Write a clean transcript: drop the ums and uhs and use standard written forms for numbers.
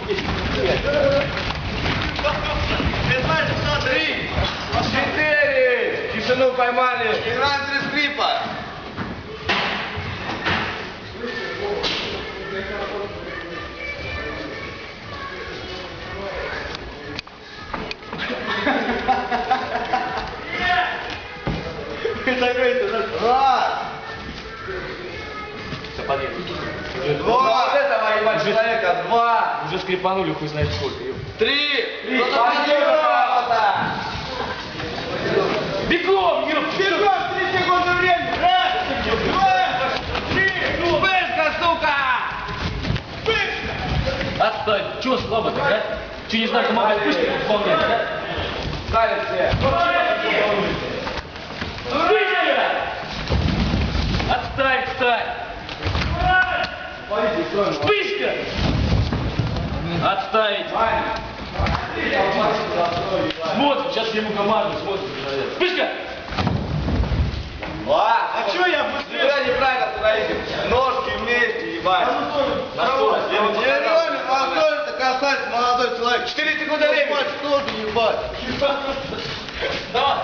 Три, 4. Тишину поймали. Играем 3 скрипа. Раз. Вот этого ебать человека. 2. Уже скрипанули, хуй знает сколько. 3. Бегом, ёпта! Бегом, 3 секунды времени. Раз, 2, 3. Быстро, сука! Отстань! Чего слабо-то, да? Че, не знаю, помогать пышки выполнять, да? Ставим все. Отстань, встань! Вспышка! Отставить! Смотрим, сейчас я ему команду, смотрим. Вспышка! А что я быстрее? Никуда неправильно туда идем. Ножки вместе, ебать. На что? Я реально молодой, это касается молодой человек. 4 секунды времени. Ебать, что ты ебать? Давай!